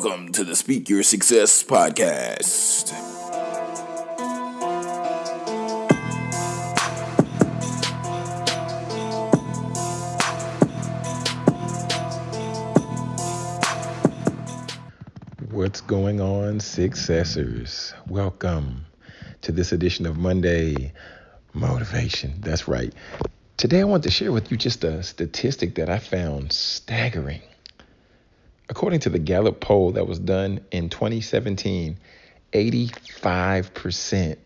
Welcome to the Speak Your Success podcast. What's going on, successors? Welcome to this edition of Monday Motivation. That's right. Today I want to share with you just a statistic that I found staggering. According to the Gallup poll that was done in 2017, 85%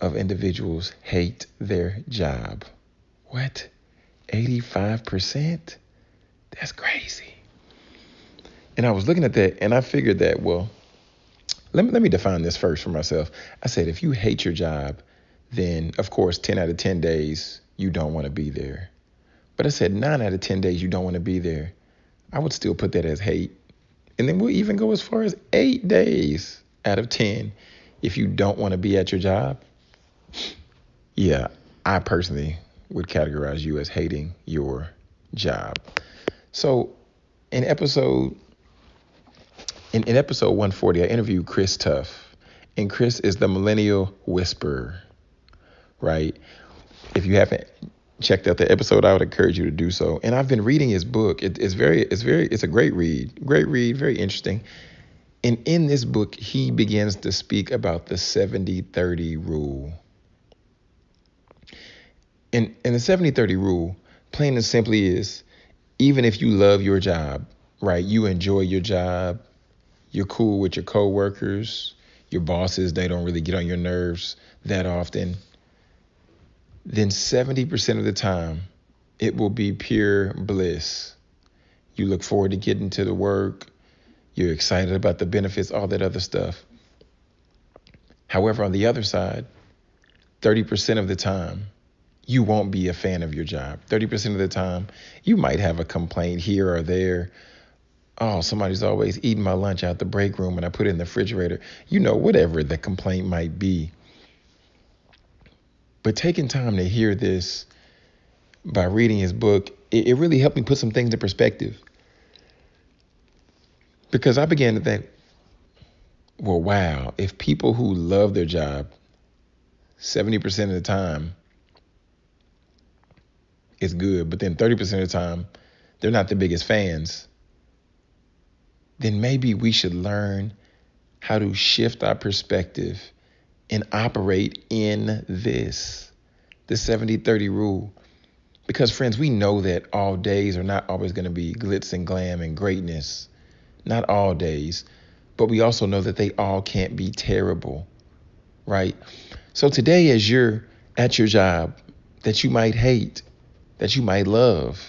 of individuals hate their job. What? 85%? That's crazy. And I was looking at that and I figured that, well, let me define this first for myself. I said, if you hate your job, then of course, 10 out of 10 days, you don't want to be there. But I said 9 out of 10 days, you don't want to be there. I would still put that as hate. And then we'll even go as far as 8 days out of 10 if you don't want to be at your job. Yeah, I personally would categorize you as hating your job. So in episode 140, I interviewed Chris Tuff. And Chris is the Millennial Whisperer, right? If you haven't checked out the episode, I would encourage you to do so. And I've been reading his book. It's a great read, very interesting. And in this book, he begins to speak about the 70-30 rule. And the 70-30 rule, plain and simply is, even if you love your job, right? You enjoy your job, you're cool with your coworkers, your bosses, they don't really get on your nerves that often, then 70% of the time, it will be pure bliss. You look forward to getting to the work. You're excited about the benefits, all that other stuff. However, on the other side, 30% of the time, you won't be a fan of your job. 30% of the time, you might have a complaint here or there. Oh, somebody's always eating my lunch out the break room and I put it in the refrigerator. You know, whatever the complaint might be. But taking time to hear this by reading his book, it really helped me put some things in perspective. Because I began to think, well, wow, if people who love their job 70% of the time is good, but then 30% of the time they're not the biggest fans, then maybe we should learn how to shift our perspective and operate in this, the 70-30 rule. Because friends, we know that all days are not always going to be glitz and glam and greatness. Not all days, but we also know that they all can't be terrible, right? So today, as you're at your job that you might hate, that you might love,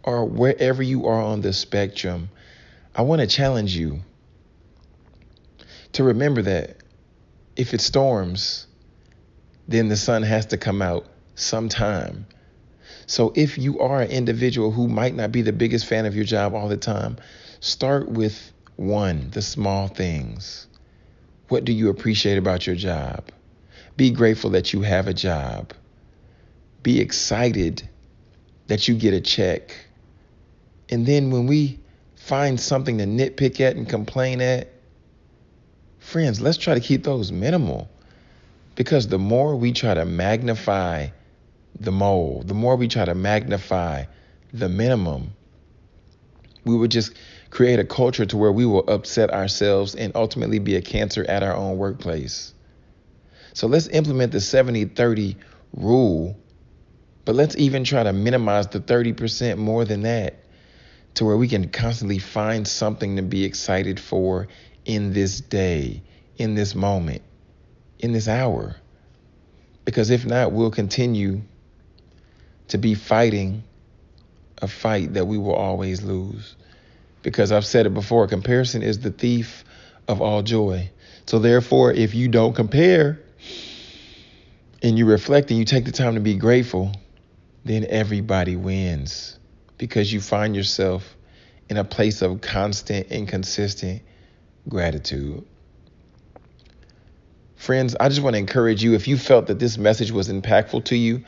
or wherever you are on the spectrum, I want to challenge you to remember that if it storms, then the sun has to come out sometime. So if you are an individual who might not be the biggest fan of your job all the time, start with the small things. What do you appreciate about your job? Be grateful that you have a job. Be excited that you get a check. And then when we find something to nitpick at and complain at, friends, let's try to keep those minimal, because the more we try to magnify the mole, the more we try to magnify the minimum, we would just create a culture to where we will upset ourselves and ultimately be a cancer at our own workplace. So let's implement the 70-30 rule, but let's even try to minimize the 30% more than that, to where we can constantly find something to be excited for in this day, in this moment, in this hour. Because if not, we'll continue to be fighting a fight that we will always lose. Because I've said it before, comparison is the thief of all joy. So therefore, if you don't compare and you reflect and you take the time to be grateful, then everybody wins, because you find yourself in a place of constant and consistent gratitude. Friends, I just want to encourage you, if you felt that this message was impactful to you,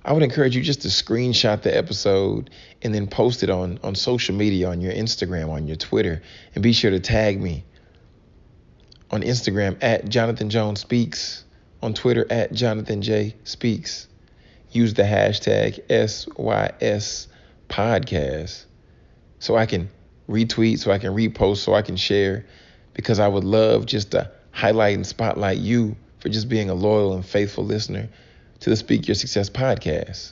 I would encourage you just to screenshot the episode and then post it on social media, on your Instagram, on your Twitter, and be sure to tag me on Instagram at Jonathan Jones Speaks, on Twitter at Jonathan J Speaks. Use the hashtag SYS Podcast so I can retweet, so I can repost, so I can share, because I would love just to highlight and spotlight you for just being a loyal and faithful listener to the Speak Your Success podcast.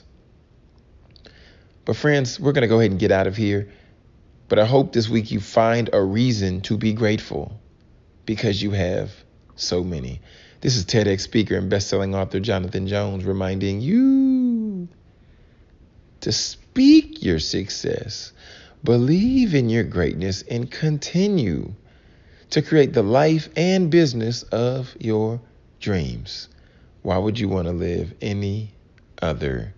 But friends, we're going to go ahead and get out of here. But I hope this week you find a reason to be grateful, because you have so many. This is TEDx speaker and best-selling author Jonathan Jones reminding you to speak your success, believe in your greatness, and continue to create the life and business of your dreams. Why would you want to live any other